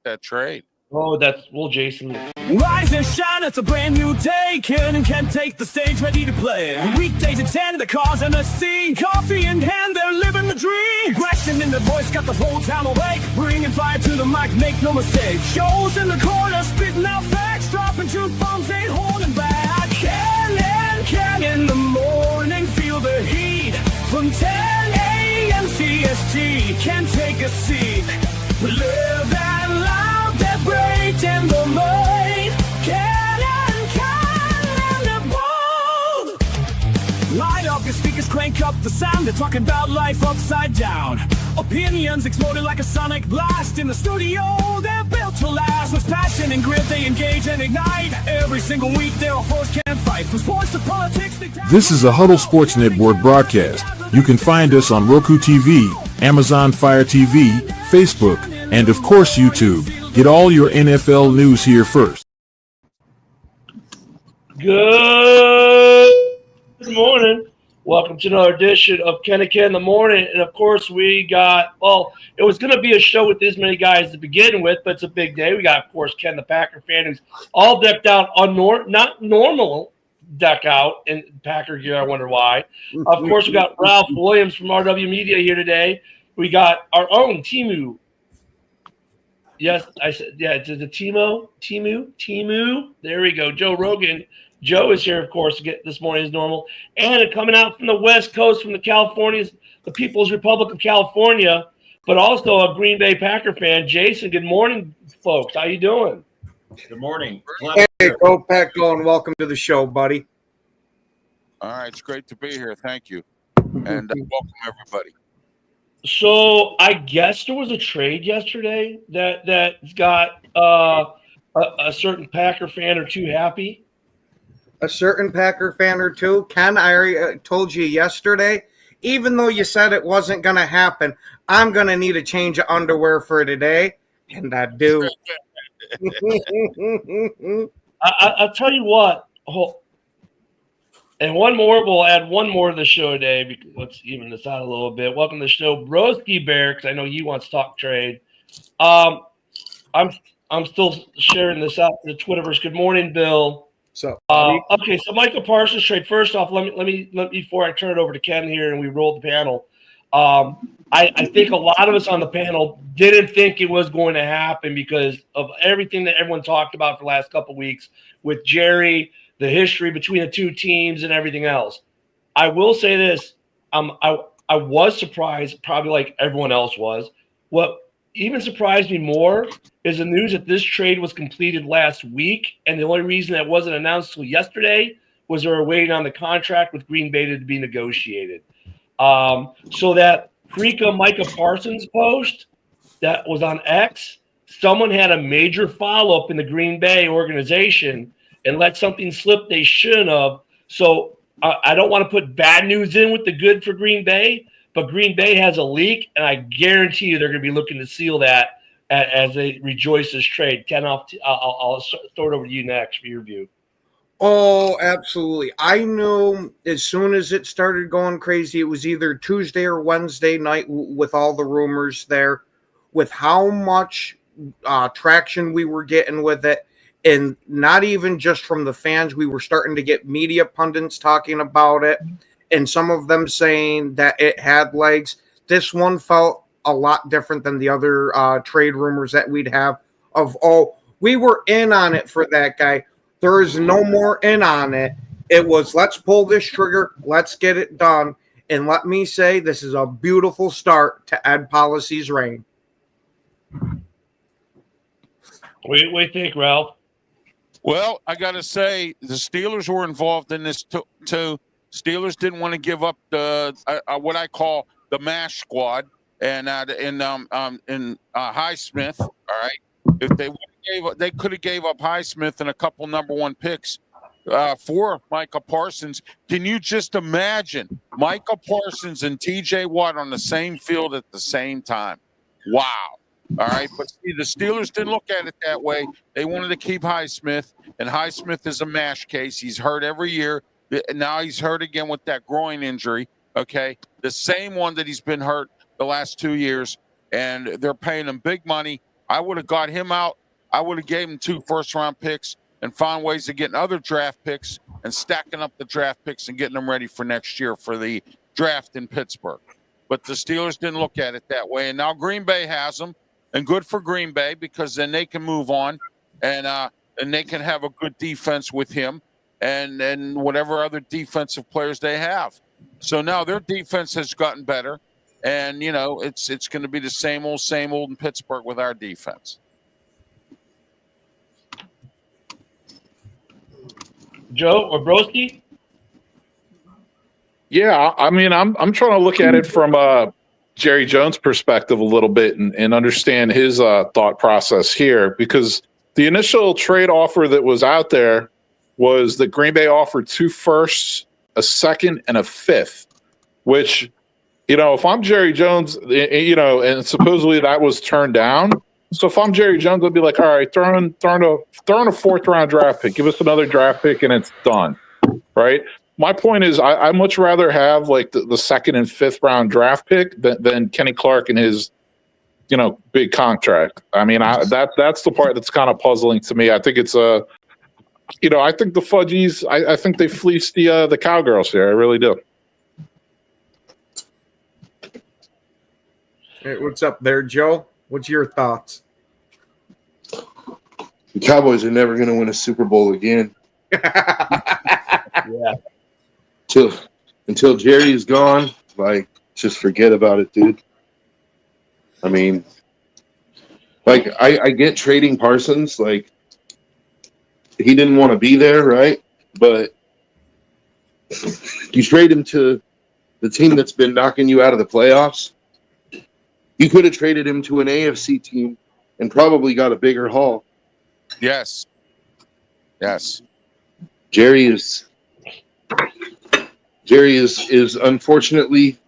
that trade. Oh, Jason. Rise and shine, it's a brand new day. Ken can take the stage, ready to play. Weekdays at 10, the cars and the scene. Coffee in hand, they're living the dream. Aggression in the voice, got the whole town awake. Bringing fire to the mic, make no mistake. Shows in the corner, spitting out facts. Dropping truth bombs, ain't holding back. Ken in the morning, feel the heat. From 10 a.m. CST, can take a seat. We live and loud, that break in the mind. Ken and the bold. Light up your speakers, crank up the sound. They're talking about life upside down. Opinions exploding like a sonic blast. In the studio, they're built to last. With passion and grit, they engage and ignite. Every single week, they're a force can fight. From sports to politics, This is a Huddle Sports Network broadcast. You can find us on Roku TV, Amazon Fire TV, Facebook, and of course YouTube. Get all your NFL news here first. Good morning. Welcome to another edition of Ken and Ken in the morning. And of course, we got, it was going to be a show with this many guys to begin with, but it's a big day. We got, of course, Ken, the Packer fan, who's all decked out on not normal deck out in Packer gear. I wonder why. Of course, we got Ralph Williams from RW Media here today. We got our own Timu. Yes, I said, yeah, it's the Timu. There we go. Joe Rogan. Joe is here, of course, to get this morning as normal. And coming out from the West Coast, from the Californias, the People's Republic of California, but also a Green Bay Packer fan. Jason, good morning, folks. How you doing? Good morning. Hey, go Pack, go, and welcome to the show, buddy. All right, it's great to be here. Thank you. And welcome, everybody. So I guess there was a trade yesterday that got a certain Packer fan or two happy. A certain Packer fan or two. Ken, I already told you yesterday, even though you said it wasn't going to happen, I'm going to need a change of underwear for today, and I do. I'll tell you what. And one more, we'll add one more to the show today. Because let's even this out a little bit. Welcome to the show, Broski Bear, because I know he wants to talk trade. I'm still sharing this out to the Twitterverse. Good morning, Bill. So okay, so Michael Parsons trade. First off, let me before I turn it over to Ken here and we roll the panel. I think a lot of us on the panel didn't think it was going to happen because of everything that everyone talked about for the last couple of weeks with Jerry, the history between the two teams, and everything else. I will say this: I was surprised, probably like everyone else was. What even surprised me more is the news that this trade was completed last week, and the only reason that wasn't announced till yesterday was they were waiting on the contract with Green Bay to be negotiated. So that Freaka Micah Parsons post that was on X, someone had a major follow-up in the Green Bay organization and let something slip they shouldn't have. So I don't want to put bad news in with the good for Green Bay, but Green Bay has a leak, and I guarantee you they're going to be looking to seal that as they rejoice this trade. Ken, I'll throw it over to you next for your view. Oh, absolutely. I knew as soon as it started going crazy, it was either Tuesday or Wednesday night with all the rumors there, with how much traction we were getting with it. And not even just from the fans, we were starting to get media pundits talking about it, and some of them saying that it had legs. This one felt a lot different than the other trade rumors that we'd have of, we were in on it for that guy. There is no more in on it. It was, let's pull this trigger, let's get it done. And let me say, this is a beautiful start to Ed Policy's reign. What do you think, Ralph? Well, I got to say, the Steelers were involved in this too. Steelers didn't want to give up the what I call the MASH squad and Highsmith. All right, if they could have gave up Highsmith and a couple number one picks for Micah Parsons. Can you just imagine Micah Parsons and T.J. Watt on the same field at the same time? Wow. All right, but see, the Steelers didn't look at it that way. They wanted to keep Highsmith, and Highsmith is a MASH case. He's hurt every year. Now he's hurt again with that groin injury, okay? The same one that he's been hurt the last 2 years, and they're paying him big money. I would have got him out. I would have gave him 2 first-round picks and found ways of getting other draft picks and stacking up the draft picks and getting them ready for next year for the draft in Pittsburgh. But the Steelers didn't look at it that way. And now Green Bay has them, and good for Green Bay because then they can move on and they can have a good defense with him and whatever other defensive players they have. So now their defense has gotten better. And, you know, it's going to be the same old in Pittsburgh with our defense. Joe or Broski? Yeah, I mean, I'm trying to look at it from Jerry Jones' perspective a little bit and understand his thought process here, because the initial trade offer that was out there was that Green Bay offered 2 firsts, a second, and a 5th, which, you know, if I'm Jerry Jones, you know, and supposedly that was turned down. So if I'm Jerry Jones, I'd be like, all right, throw in a 4th round draft pick, give us another draft pick, and it's done, right? My point is, I much rather have like the 2nd and 5th round draft pick than Kenny Clark and his, you know, big contract. I mean, that's the part that's kind of puzzling to me. I think it's you know, I think the Fudgies, I think they fleeced the Cowgirls here. I really do. Hey, what's up there, Joe? What's your thoughts? The Cowboys are never going to win a Super Bowl again. Yeah. Until Jerry is gone, like, just forget about it, dude. I mean, like, I get trading Parsons. Like, he didn't want to be there, right? But you trade him to the team that's been knocking you out of the playoffs. You could have traded him to an AFC team and probably got a bigger haul. Yes. Jerry is unfortunately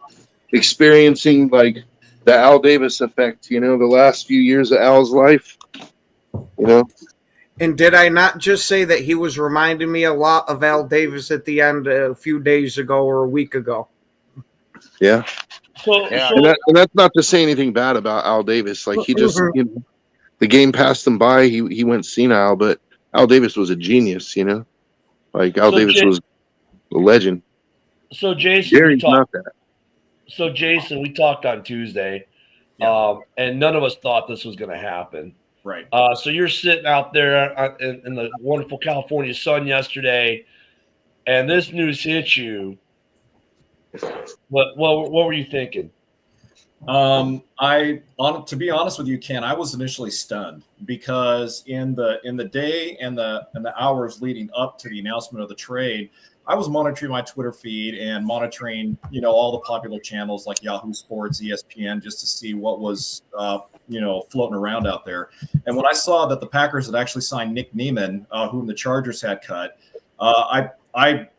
experiencing like the Al Davis effect, you know, the last few years of Al's life, you know. And did I not just say that he was reminding me a lot of Al Davis at the end a few days ago or a week ago? Yeah. So And that's not to say anything bad about Al Davis. Like, he just, you know, the game passed him by. He went senile, but Al Davis was a genius, you know. Like, Al Davis was a legend. So Jason, Jerry's not that. So Jason, we talked on Tuesday, and none of us thought this was going to happen. Right. So you're sitting out there in the wonderful California sun yesterday, and this news hits you. What were you thinking? To be honest with you, Ken, I was initially stunned because in the day and the hours leading up to the announcement of the trade, I was monitoring my Twitter feed and monitoring, you know, all the popular channels like Yahoo Sports, ESPN, just to see what was, you know, floating around out there. And when I saw that the Packers had actually signed Nick Neiman, whom the Chargers had cut, I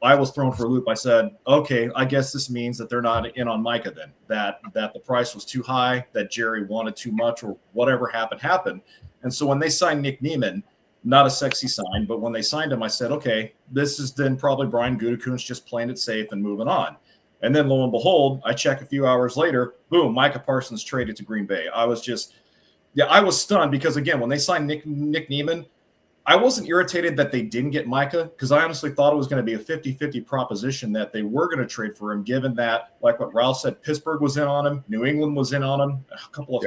was thrown for a loop. I said, okay, I guess this means that they're not in on Micah then, that the price was too high, that Jerry wanted too much, or whatever happened. And so when they signed Nick Neiman, not a sexy sign, but when they signed him, I said, okay, this is then probably Brian Gutekunst just playing it safe and moving on. And then lo and behold, I check a few hours later, boom, Micah Parsons traded to Green Bay. I was stunned because, again, when they signed Nick Neiman, I wasn't irritated that they didn't get Micah because I honestly thought it was going to be a 50-50 proposition that they were going to trade for him, given that, like what Ralph said, Pittsburgh was in on him, New England was in on him, a couple of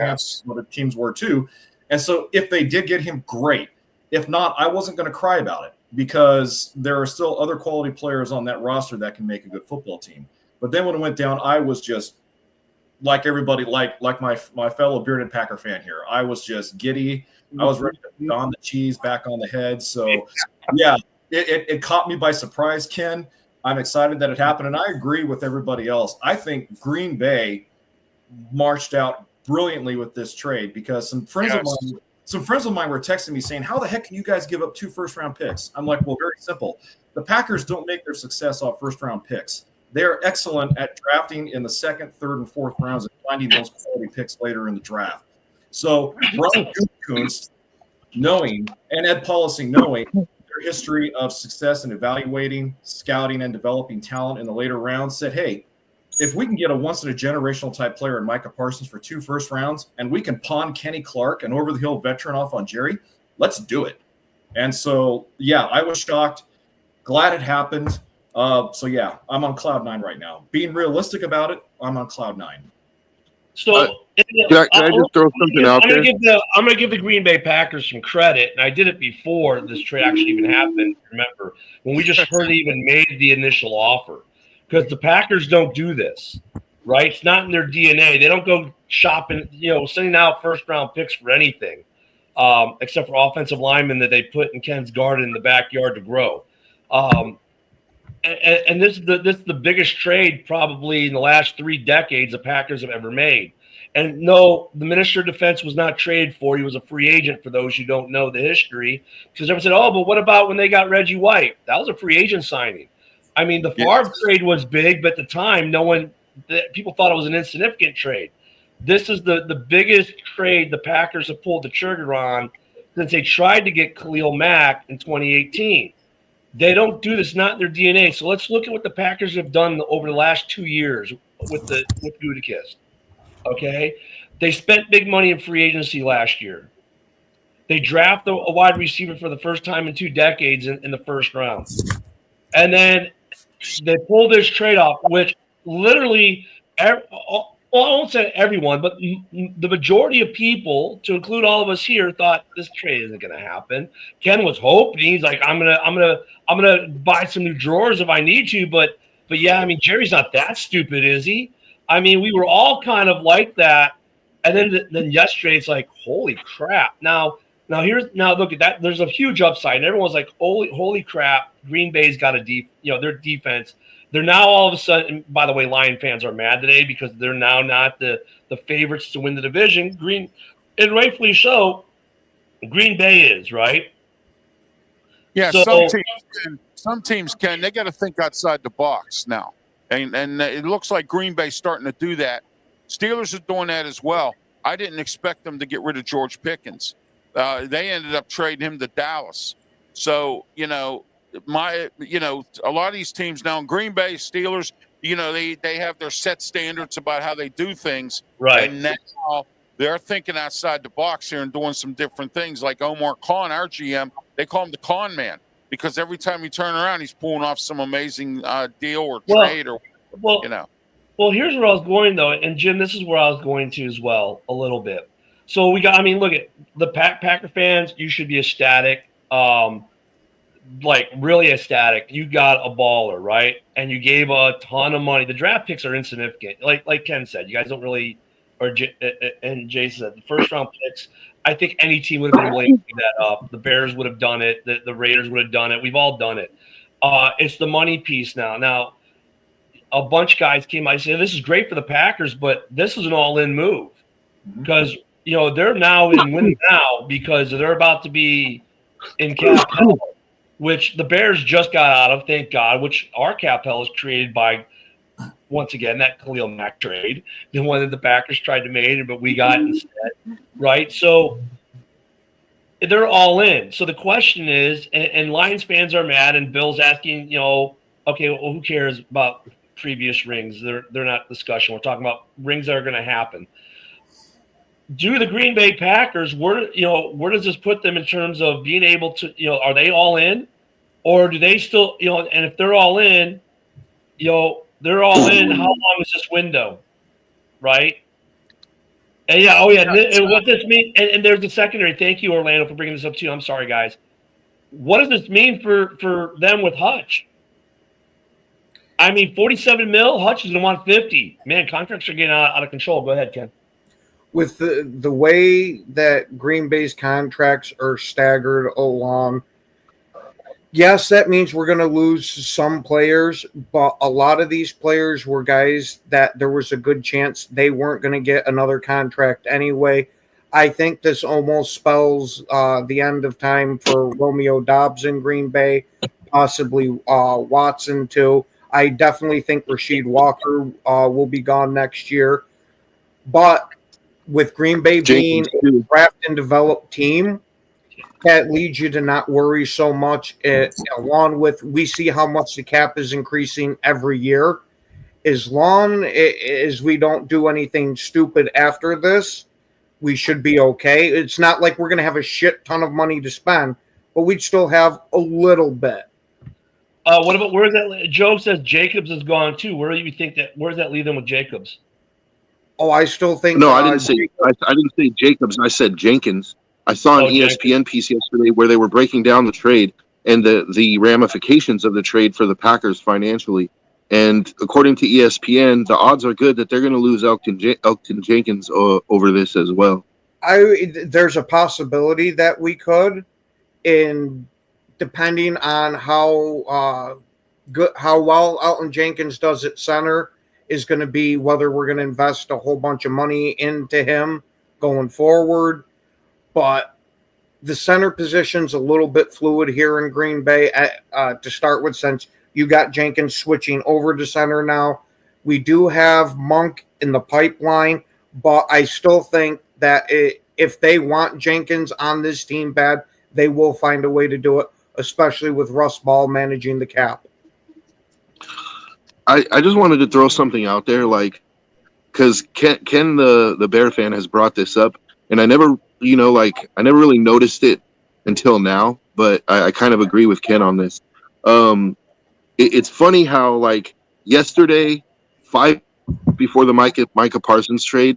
other teams were too. And so if they did get him, great. If not, I wasn't going to cry about it because there are still other quality players on that roster that can make a good football team. But then when it went down, I was just like everybody, like my fellow bearded Packer fan here. I was just giddy. I was ready to don the cheese back on the head. So, yeah, it caught me by surprise, Ken. I'm excited that it happened, and I agree with everybody else. I think Green Bay marched out brilliantly with this trade because some friends of mine were texting me saying, how the heck can you guys give up 2 first-round picks? I'm like, well, very simple. The Packers don't make their success off first-round picks. They're excellent at drafting in the 2nd, 3rd, and 4th rounds and finding those quality picks later in the draft. So Brian Gutekunst, knowing, and Ed Policing knowing their history of success in evaluating, scouting, and developing talent in the later rounds, said, hey, if we can get a once in a generational type player in Micah Parsons for 2 first rounds, and we can pawn Kenny Clark, an over the hill veteran, off on Jerry, let's do it. And so, yeah, I was shocked. Glad it happened. So yeah, I'm on cloud 9 right now. Being realistic about it, I'm on cloud 9. So Can I just throw something out there? I'm going to give the Green Bay Packers some credit, and I did it before this trade actually even happened. Remember when we just heard they even made the initial offer, because the Packers don't do this, right? It's not in their DNA. They don't go shopping, sending out first round picks for anything, except for offensive linemen that they put in Ken's garden in the backyard to grow. And this is the biggest trade probably in the last 3 decades the Packers have ever made. And no, the Minister of Defense was not traded for. He was a free agent, for those who don't know the history. Because everyone said, oh, but what about when they got Reggie White? That was a free agent signing. I mean, the Favre trade was big, but at the time, people thought it was an insignificant trade. This is the biggest trade the Packers have pulled the trigger on since they tried to get Khalil Mack in 2018. They don't do this, not in their DNA. So let's look at what the Packers have done over the last 2 years with Gutekunst. Okay, they spent big money in free agency last year. They drafted a wide receiver for the first time in 2 decades in the first round, and then they pulled this trade off, which literally, I won't say everyone, but the majority of people, to include all of us here, thought this trade isn't going to happen. Ken was hoping. He's like, I'm gonna buy some new drawers if I need to, but yeah, I mean, Jerry's not that stupid, is he? I mean, we were all kind of like that, and then yesterday it's like, holy crap! Now look at that. There's a huge upside, and everyone's like, holy crap! Green Bay's got their defense. They're now all of a sudden. By the way, Lion fans are mad today because they're now not the favorites to win the division. And rightfully so. Green Bay is, right. Yeah, So- some teams can. They got to think outside the box now, and it looks like Green Bay's starting to do that. Steelers are doing that as well. I didn't expect them to get rid of George Pickens. They ended up trading him to Dallas. So a lot of these teams now in Green Bay, Steelers, they have their set standards about how they do things, Right. And now they're thinking outside the box here and doing some different things. Like Omar Khan, our GM, they call him the Con Man because every time you turn around, he's pulling off some amazing deal or trade or Well, here's where I was going though, and Jim, this is where I was going to as well a little bit. So look at the Packer fans. You should be ecstatic, like really ecstatic. You got a baller, right? And you gave a ton of money. The draft picks are insignificant, like Ken said. You guys don't really. And Jason said the first round picks. I think any team would have been willing to give that up. The Bears would have done it. The Raiders would have done it. We've all done it. It's the money piece now. Now, a bunch of guys came. I said this is great for the Packers, but this is an all-in move because they're now in win now because they're about to be in cap hell, which the Bears just got out of. Thank God. Which our cap hell is created by. Once again, that Khalil Mack trade, the one that the Packers tried to make, but we got instead, right? So they're all in. So the question is, and Lions fans are mad, and Bill's asking, okay, well, who cares about previous rings? They're not discussion. We're talking about rings that are going to happen. Do the Green Bay Packers, where does this put them in terms of being able to, are they all in, or do they still, and if they're all in, they're all in. How long is this window, right? And and what this means, and there's the secondary. Thank you, Orlando, for bringing this up too. I'm sorry, guys. What does this mean for them with Hutch? I mean, $47 million. Hutch is going to want 50. Man, contracts are getting out of control. Go ahead, Ken. With the way that Green Bay's contracts are staggered along, yes, that means we're going to lose some players, but a lot of these players were guys that there was a good chance they weren't going to get another contract anyway. I think this almost spells the end of time for Romeo Doubs in Green Bay, possibly Watson too. I definitely think Rasheed Walker will be gone next year. But with Green Bay being a draft and develop team, that leads you to not worry so much. Along with, we see how much the cap is increasing every year, as long as we don't do anything stupid after this, we should be okay. It's not like we're going to have a shit ton of money to spend, but we'd still have a little bit. What about where's that? Joe says Jacobs is gone too. Where do you think that? Where does that leave them with Jacobs? Oh, I still think. No, I didn't say. I didn't say Jacobs. I said Jenkins. I saw an ESPN piece yesterday where they were breaking down the trade and the ramifications of the trade for the Packers financially. And according to ESPN, the odds are good that they're going to lose Elgton Jenkins over this as well. There's a possibility that we could, in depending on how well Elgton Jenkins does at center, is going to be whether we're going to invest a whole bunch of money into him going forward. But the center position's a little bit fluid here in Green Bay to start with, since you got Jenkins switching over to center now. We do have Monk in the pipeline, but I still think that if they want Jenkins on this team bad, they will find a way to do it, especially with Russ Ball managing the cap. I just wanted to throw something out there, like, because Ken the Bear fan has brought this up, and I never really noticed it until now, but I kind of agree with Ken on this. It's funny how, like, yesterday, 5 before the Micah Parsons trade,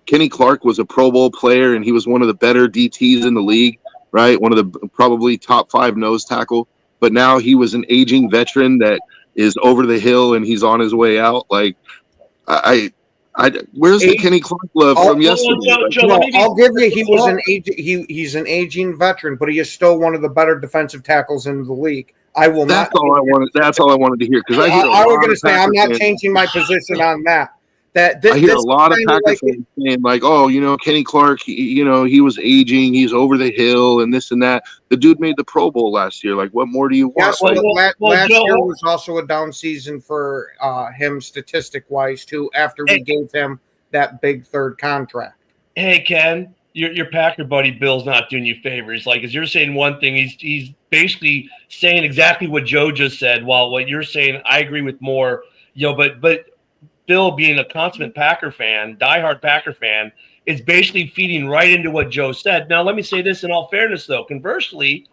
Kenny Clark was a Pro Bowl player, and he was one of the better DTs in the league, right? One of the probably top 5 nose tackle. But now he was an aging veteran that is over the hill, and he's on his way out. Like, where's the Kenny Clark love from yesterday? I'll give you, he's an aging veteran, but he is still one of the better defensive tackles in the league. That's all I wanted to hear, because I was going to say I'm not changing my position on that. I hear a lot of Packers fans saying, like, oh, Kenny Clark, he was aging, he's over the hill, and this and that. The dude made the Pro Bowl last year. Like, what more do you want? Last year was also a down season for him statistic-wise, too, after we gave him that big third contract. Hey, Ken, your Packer buddy Bill's not doing you favors. Like, as you're saying one thing, he's basically saying exactly what Joe just said, while what you're saying, I agree with more. But Bill, being a consummate Packer fan, diehard Packer fan, is basically feeding right into what Joe said. Now, let me say this in all fairness, though. Conversely,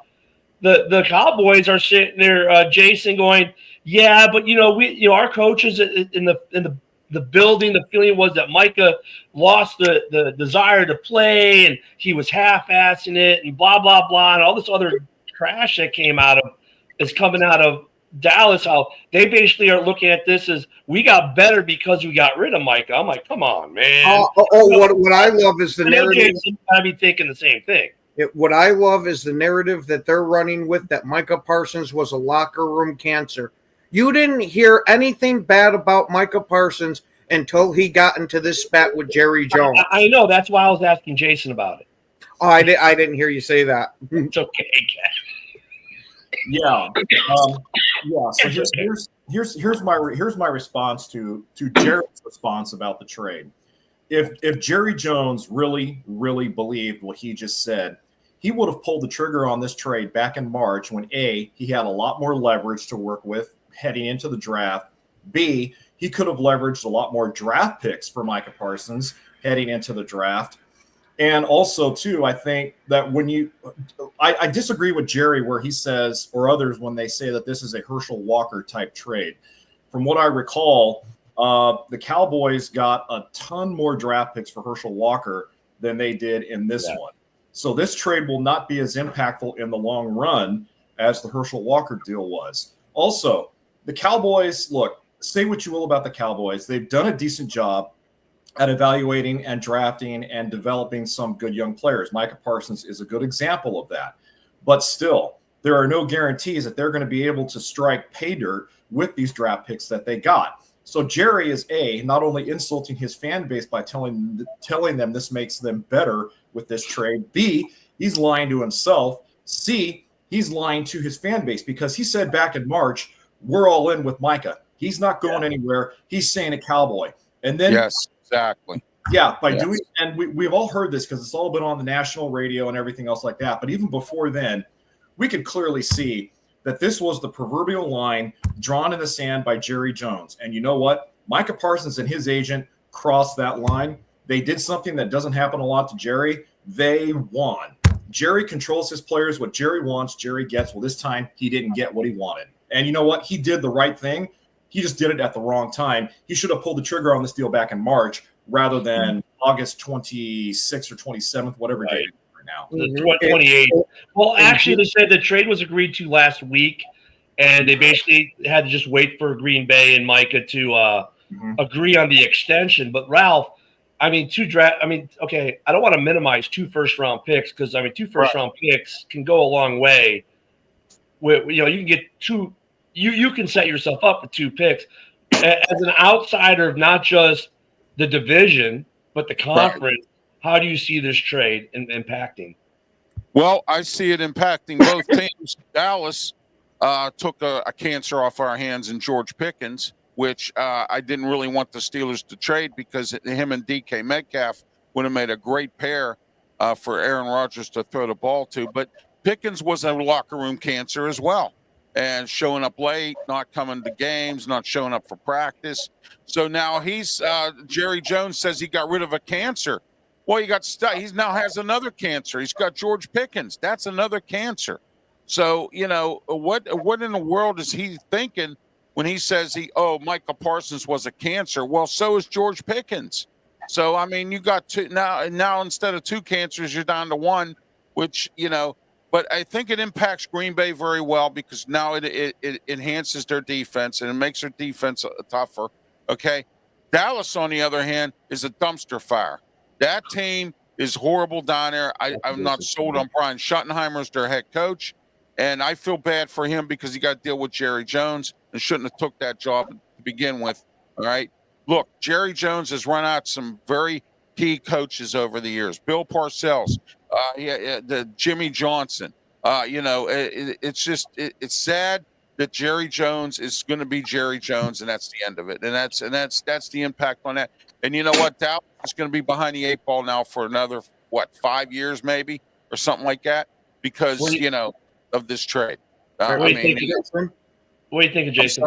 the Cowboys are sitting there, Jason, going, yeah, but our coaches in the building, the feeling was that Micah lost the desire to play, and he was half-assing it, and blah blah blah, and all this other trash that is coming out of Dallas, how they basically are looking at this as we got better because we got rid of Micah. I'm like, come on, man. What I love is the narrative. I'd be thinking the same thing. What I love is the narrative that they're running with, that Micah Parsons was a locker room cancer. You didn't hear anything bad about Micah Parsons until he got into this spat with Jerry Jones. I know. That's why I was asking Jason about it. Oh, I didn't hear you say that. It's okay, Ken. Yeah. So here's my response to Jerry's response about the trade. If Jerry Jones really believed what he just said, he would have pulled the trigger on this trade back in March, when A, he had a lot more leverage to work with heading into the draft. B, he could have leveraged a lot more draft picks for Micah Parsons heading into the draft. And also, too, I think that I disagree with Jerry where he says, or others when they say that this is a Herschel Walker type trade. From what I recall, the Cowboys got a ton more draft picks for Herschel Walker than they did in this one. So this trade will not be as impactful in the long run as the Herschel Walker deal was. Also, the Cowboys, look, say what you will about the Cowboys. They've done a decent job at evaluating and drafting and developing some good young players. Micah Parsons is a good example of that. But still, there are no guarantees that they're going to be able to strike pay dirt with these draft picks that they got. So Jerry is not only insulting his fan base by telling them this makes them better with this trade. B, he's lying to himself. C, he's lying to his fan base, because he said back in March, we're all in with Micah. He's not going anywhere. He's saying a Cowboy. And then yes, exactly. Yeah, doing, and we've all heard this because it's all been on the national radio and everything else like that. But even before then, we could clearly see that this was the proverbial line drawn in the sand by Jerry Jones. And you know what? Micah Parsons and his agent crossed that line. They did something that doesn't happen a lot to Jerry. They won. Jerry controls his players. What Jerry wants, Jerry gets. Well, this time he didn't get what he wanted. And you know what? He did the right thing. He just did it at the wrong time. He should have pulled the trigger on this deal back in March rather than August 26th or 27th, whatever date right now. The 28th. Well, actually, they said the trade was agreed to last week, and they basically had to just wait for Green Bay and Micah to agree on the extension. But Ralph, I mean, okay, I don't want to minimize 2 first-round picks because, I mean, 2 first-round picks can go a long way. You know, you can get 2 – you can set yourself up with 2 picks. As an outsider of not just the division but the conference, how do you see this trade impacting? Well, I see it impacting both teams. Dallas took a cancer off our hands in George Pickens, which I didn't really want the Steelers to trade because him and DK Metcalf would have made a great pair for Aaron Rodgers to throw the ball to. But Pickens was a locker room cancer as well, and showing up late, not coming to games, not showing up for practice. So now he's Jerry Jones says he got rid of a cancer. Well, he now has another cancer. He's got George Pickens. That's another cancer. So, you know, what in the world is he thinking when he says Micah Parsons was a cancer? Well, so is George Pickens. So, I mean, you got 2 now instead of 2 cancers, you're down to 1, which, you know, but I think it impacts Green Bay very well because now it enhances their defense and it makes their defense tougher. Okay. Dallas, on the other hand, is a dumpster fire. That team is horrible down there. I'm not sold on Brian Schottenheimer as their head coach. And I feel bad for him because he got to deal with Jerry Jones and shouldn't have took that job to begin with. All right. Look, Jerry Jones has run out some very key coaches over the years. Bill Parcells, the Jimmy Johnson. You know, it's sad that Jerry Jones is going to be Jerry Jones, and that's the end of it. And that's the impact on that. And you know what? Dallas is going to be behind the 8 ball now for another 5 years maybe or something like that because of this trade. What do you think of Jason?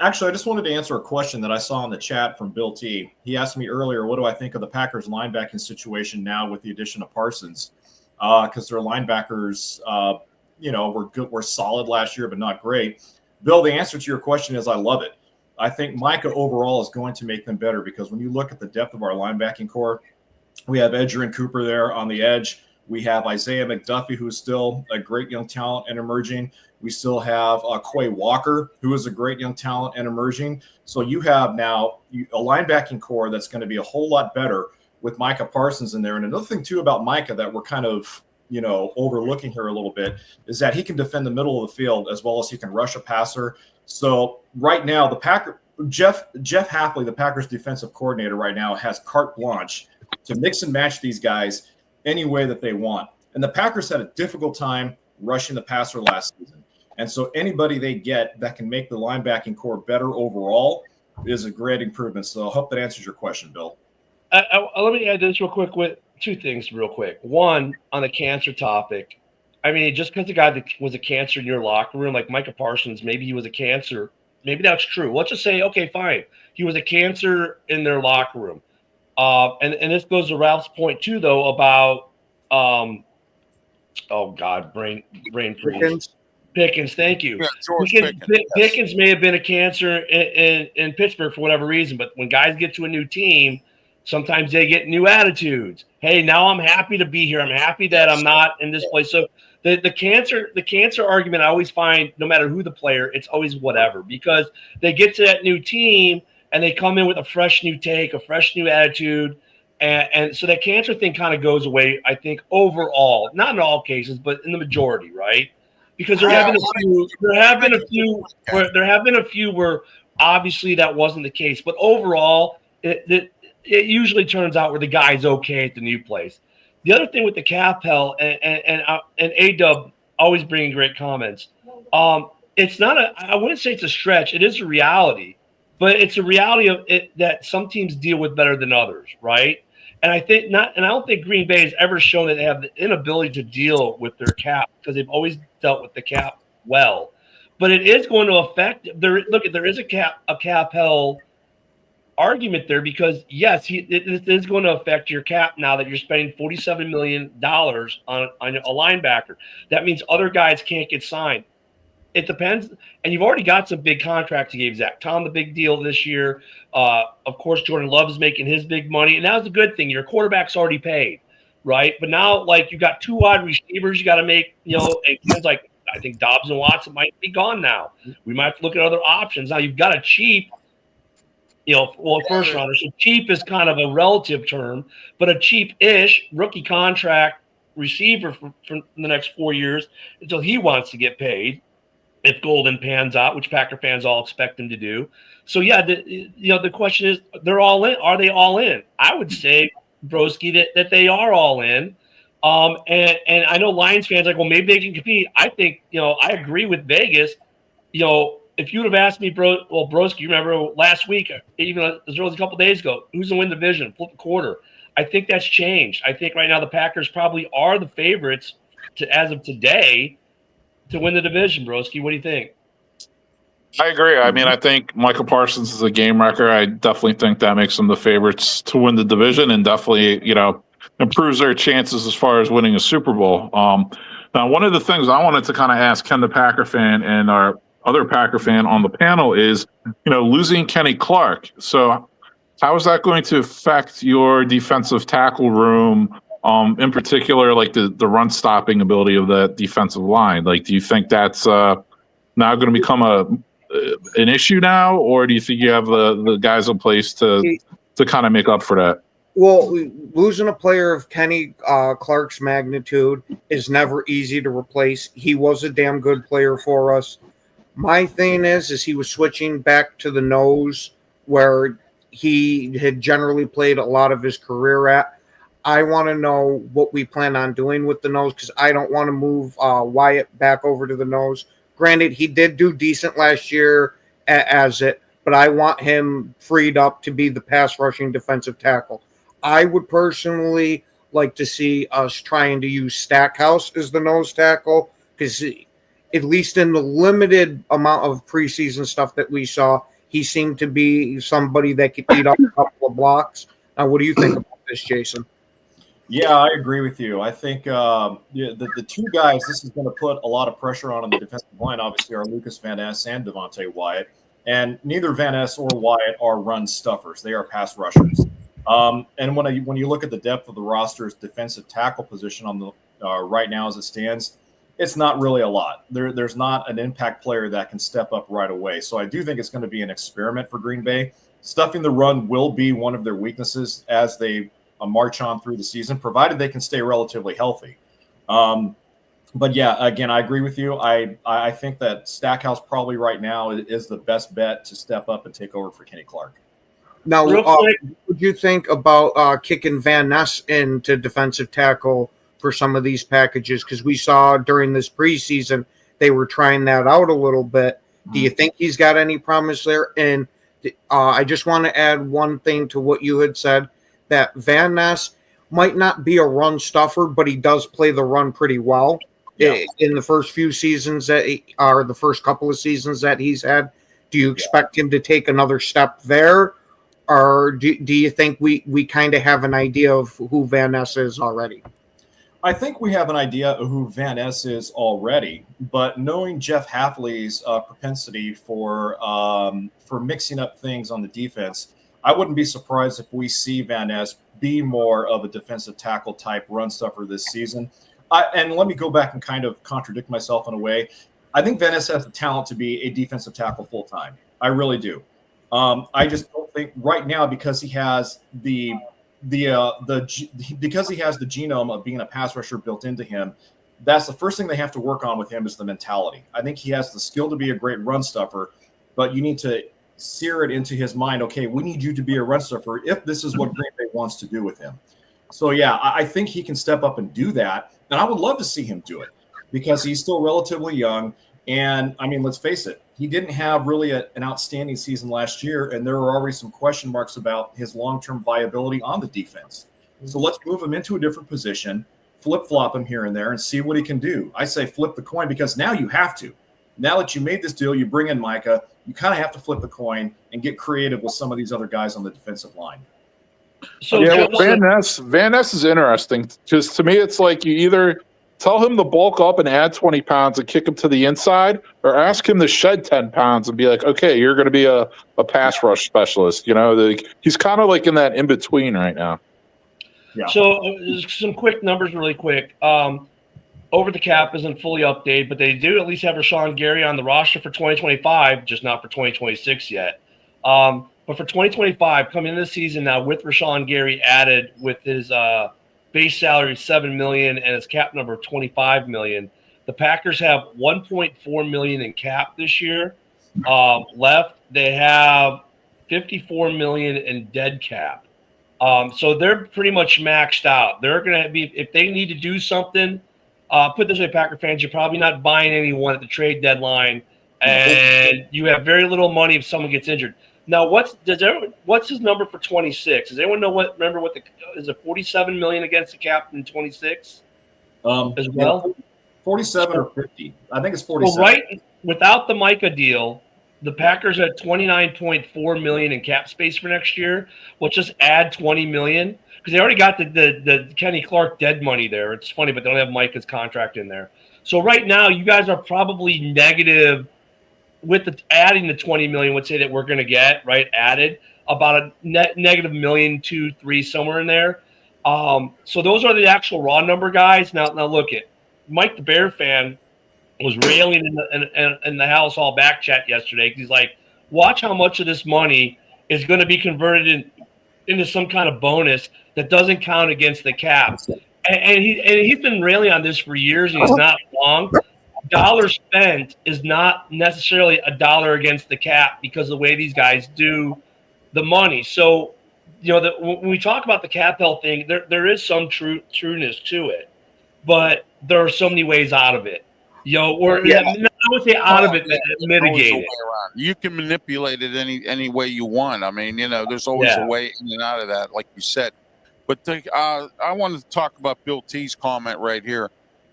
Actually, I just wanted to answer a question that I saw in the chat from Bill T. He asked me earlier, what do I think of the Packers linebacking situation now with the addition of Parsons? Because their linebackers, were good, were solid last year, but not great. Bill, the answer to your question is I love it. I think Micah overall is going to make them better because when you look at the depth of our linebacking core, we have Edgerrin Cooper there on the edge. We have Isaiah McDuffie, who's still a great young talent and emerging. We still have Quay Walker, who is a great young talent and emerging. So you have now a linebacking core that's going to be a whole lot better with Micah Parsons in there. And another thing, too, about Micah that we're kind of, overlooking here a little bit is that he can defend the middle of the field as well as he can rush a passer. So right now, Jeff Hafley, the Packers defensive coordinator right now, has carte blanche to mix and match these guys any way that they want. And the Packers had a difficult time rushing the passer last season. And so anybody they get that can make the linebacking core better overall is a great improvement. So I hope that answers your question, Bill. Let me add this real quick with 2 things real quick. One, on the cancer topic. I mean, just because the guy that was a cancer in your locker room, like Micah Parsons, maybe he was a cancer. Maybe that's true. Let's just say, okay, fine. He was a cancer in their locker room. And this goes to Ralph's point too, though, about brain freeze. Pickens, thank you. Yeah, Pickens may have been a cancer in Pittsburgh for whatever reason, but when guys get to a new team, sometimes they get new attitudes. Hey, now I'm happy to be here. I'm happy that I'm not in this place. So the cancer argument, I always find, no matter who the player, it's always whatever, because they get to that new team and they come in with a fresh new take, a fresh new attitude. And so that cancer thing kind of goes away, I think, overall, not in all cases, but in the majority, right? Because there have been a few where obviously that wasn't the case, but overall, it usually turns out where the guy's okay at the new place. The other thing with the cap hell and A-Dub always bringing great comments. It's not I wouldn't say it's a stretch. It is a reality, but it's a reality of it that some teams deal with better than others, right? And I don't think Green Bay has ever shown that they have the inability to deal with their cap because they've always dealt with the cap well. but it is going to affect. There is a cap held argument there because yes, it is going to affect your cap now that you're spending $47 million on a linebacker. That means other guys can't get signed. It depends, and you've already got some big contracts you gave Zach Tom the big deal this year. Of course, Jordan Love is making his big money, and that's a good thing. Your quarterback's already paid, right? But now, like, you got 2 wide receivers you got to make. And things like I think Dobbs and Watson might be gone now. We might have to look at other options. Now you've got a cheap, first rounder. So cheap is kind of a relative term, but a cheap-ish rookie contract receiver for the next 4 years until he wants to get paid. If Golden pans out, which Packer fans all expect him to do. So yeah, the question is, they're all in. Are they all in? I would say, Broski, that they are all in. And I know Lions fans are like, well, maybe they can compete. I think, I agree with Vegas. If you would have asked me, Broski, you remember last week, even as early as a couple days ago, who's going to win the division, flip the quarter? I think that's changed. I think right now the Packers probably are the favorites as of today to win the division. Broski, what do you think? I agree. I mean, I think Michael Parsons is a game wrecker. I definitely think that makes them the favorites to win the division and definitely, improves their chances as far as winning a Super Bowl. Now, one of the things I wanted to kind of ask Ken the Packer fan and our other Packer fan on the panel is, losing Kenny Clark. So how is that going to affect your defensive tackle room? In particular, like the run stopping ability of the defensive line. Like, do you think that's now going to become an issue now, or do you think you have the guys in place to kind of make up for that? Well, losing a player of Kenny Clark's magnitude is never easy to replace. He was a damn good player for us. My thing is he was switching back to the nose where he had generally played a lot of his career at. I want to know what we plan on doing with the nose because I don't want to move Wyatt back over to the nose. Granted, he did do decent last year as it, but I want him freed up to be the pass rushing defensive tackle. I would personally like to see us trying to use Stackhouse as the nose tackle because at least in the limited amount of preseason stuff that we saw, he seemed to be somebody that could eat up a couple of blocks. Now, what do you think about this, Jason? Yeah, I agree with you. I think the 2 guys this is going to put a lot of pressure on the defensive line, obviously, are Lucas Van Ness and Devontae Wyatt. And neither Van Ness or Wyatt are run stuffers. They are pass rushers. And when you look at the depth of the roster's defensive tackle position on the right now as it stands, it's not really a lot. There's not an impact player that can step up right away. So I do think it's going to be an experiment for Green Bay. Stuffing the run will be one of their weaknesses as they march on through the season, provided they can stay relatively healthy. But yeah, again, I agree with you. I think that Stackhouse probably right now is the best bet to step up and take over for Kenny Clark. Now, what would you think about kicking Van Ness into defensive tackle for some of these packages? Because we saw during this preseason, they were trying that out a little bit. Do you think he's got any promise there? And I just want to add one thing to what you had said, that Van Ness might not be a run stuffer, but he does play the run pretty well in the first few seasons or the first couple of seasons that he's had. Do you expect him to take another step there? Or do you think we kind of have an idea of who Van Ness is already? I think we have an idea of who Van Ness is already, but knowing Jeff Hafley's propensity for mixing up things on the defense, I wouldn't be surprised if we see Van Ness be more of a defensive tackle type run stuffer this season. And let me go back and kind of contradict myself in a way. I think Van Ness has the talent to be a defensive tackle full time. I really do. I just don't think right now, because he has because he has the genome of being a pass rusher built into him, that's the first thing they have to work on with him is the mentality. I think he has the skill to be a great run stuffer, but you need to sear it into his mind, okay, we need you to be a run stuffer if this is what Green Bay wants to do with him. So, yeah, I think he can step up and do that, and I would love to see him do it because he's still relatively young. And, I mean, let's face it, he didn't have really an outstanding season last year, and there were already some question marks about his long-term viability on the defense. So let's move him into a different position, flip-flop him here and there, and see what he can do. I say flip the coin because now you have to. Now that you made this deal, you bring in Micah, you kind of have to flip the coin and get creative with some of these other guys on the defensive line. So Yeah, Joe, Van Ness is interesting because to me, it's like you either tell him to bulk up and add 20 pounds and kick him to the inside, or ask him to shed 10 pounds and be like, okay, you're going to be a pass rush specialist. He's kind of like in that in between right now. Yeah. So some quick numbers really quick. Over the cap isn't fully updated, but they do at least have Rashawn Gary on the roster for 2025, just not for 2026 yet. But for 2025, coming into the season now with Rashawn Gary added with his base salary of $7 million and his cap number of $25 million, the Packers have $1.4 million in cap this year left. They have $54 million in dead cap. So they're pretty much maxed out. They're going to be, if they need to do something, put this way, Packer fans, you're probably not buying anyone at the trade deadline, and you have very little money if someone gets injured. Now, what's his number for 26? Does anyone know is it 47 million against the cap in 26 as well? 47 or 50. I think it's 47. Well, right, without the Micah deal, the Packers are at 29.4 million in cap space for next year. We'll just add 20 million because they already got the Kenny Clark dead money there. It's funny, but they don't have Micah's contract in there. So right now, you guys are probably negative with adding the 20 million. Would say that we're going to get added about a negative $1 million, $2 million, $3 million, somewhere in there. So those are the actual raw number guys. Now look at Mike the Bear fan was railing in the House Hall back chat yesterday because he's like, watch how much of this money is going to be converted into some kind of bonus that doesn't count against the cap. And he's been railing on this for years, and he's not wrong. Dollar spent is not necessarily a dollar against the cap because of the way these guys do the money. So, when we talk about the cap health thing, there is some trueness to it, but there are so many ways out of it. I would say out of it, mitigate it. You can manipulate it any way you want. I mean, there's always a way in and out of that, like you said. But I wanted to talk about Bill T's comment right here.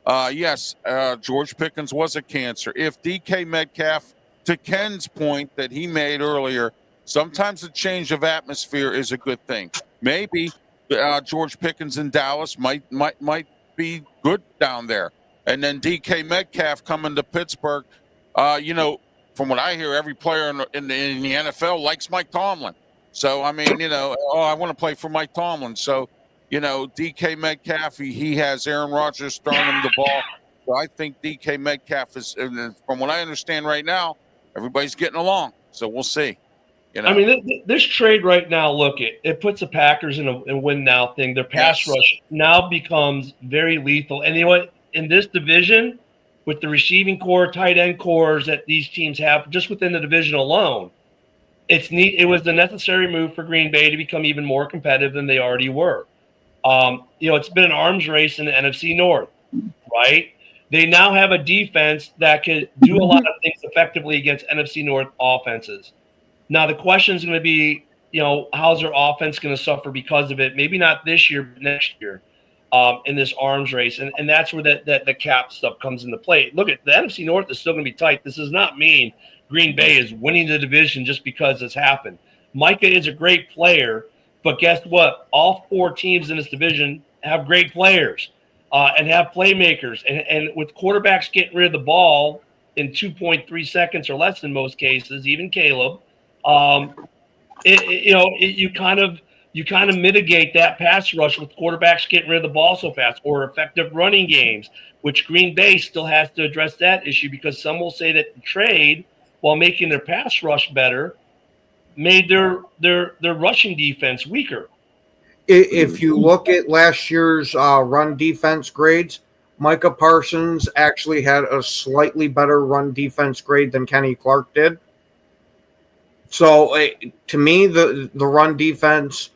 Yes, George Pickens was a cancer. If DK Metcalf, to Ken's point that he made earlier, sometimes a change of atmosphere is a good thing. Maybe George Pickens in Dallas might be good down there. And then DK Metcalf coming to Pittsburgh, from what I hear, every player in the NFL likes Mike Tomlin. So, I mean, I want to play for Mike Tomlin. So, DK Metcalf, he has Aaron Rodgers throwing him the ball. So I think DK Metcalf is, from what I understand right now, everybody's getting along. So we'll see. I mean, this trade right now, it puts the Packers in a win now thing. Their pass rush now becomes very lethal. And you know what? In this division, with the receiving core, tight end cores that these teams have just within the division alone, it's neat. It was the necessary move for Green Bay to become even more competitive than they already were. It's been an arms race in the NFC North, right? They now have a defense that can do a lot of things effectively against NFC North offenses. Now, the question is going to be, how's their offense going to suffer because of it? Maybe not this year, but next year in this arms race. And that's where the cap stuff comes into play. Look, at the NFC North is still going to be tight. This does not mean Green Bay is winning the division just because this happened. Micah is a great player, but guess what? All four teams in this division have great players and have playmakers. And with quarterbacks getting rid of the ball in 2.3 seconds or less in most cases, even Caleb, you kind of mitigate that pass rush with quarterbacks getting rid of the ball so fast, or effective running games, which Green Bay still has to address that issue because some will say that the trade, while making their pass rush better, made their rushing defense weaker. If you look at last year's run defense grades, Micah Parsons actually had a slightly better run defense grade than Kenny Clark did. So to me, the run defense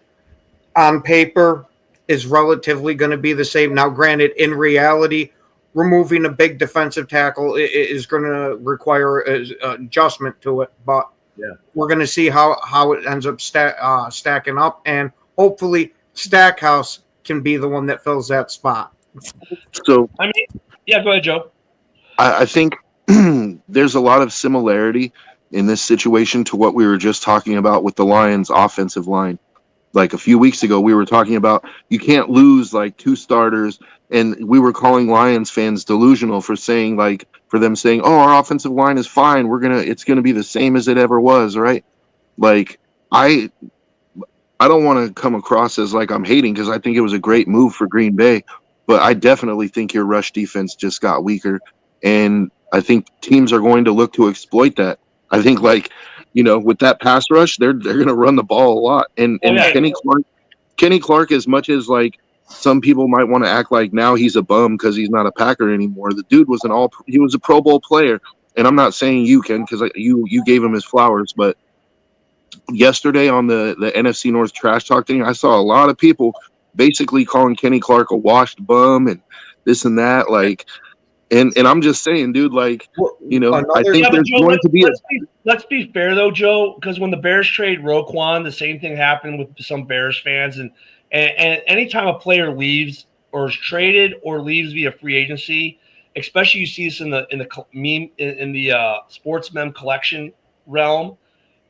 on paper is relatively going to be the same. Now, granted, in reality, removing a big defensive tackle is going to require an adjustment to it, but we're going to see how it ends up stacking up, and hopefully Stackhouse can be the one that fills that spot. So go ahead, Joe. I think there's a lot of similarity in this situation to what we were just talking about with the Lions offensive line. Like a few weeks ago, we were talking about you can't lose like 2 starters, and we were calling Lions fans delusional for them saying, "Oh, our offensive line is fine. It's gonna be the same as it ever was," right? Like I don't want to come across as like I'm hating, because I think it was a great move for Green Bay, but I definitely think your rush defense just got weaker, and I think teams are going to look to exploit that. I think with that pass rush, they're going to run the ball a lot. And Kenny Clark, as much as like some people might want to act like now he's a bum because he's not a Packer anymore, the dude was he was a Pro Bowl player. And I'm not saying you, Ken, because you gave him his flowers, but yesterday on the NFC North trash talk thing, I saw a lot of people basically calling Kenny Clark a washed bum and this and that, like. And I'm just saying, dude, like, I think there's going to be let's be fair, though, Joe, because when the Bears trade Roquan, the same thing happened with some Bears fans. And anytime a player leaves or is traded or leaves via free agency, especially you see this in the sports mem collection realm,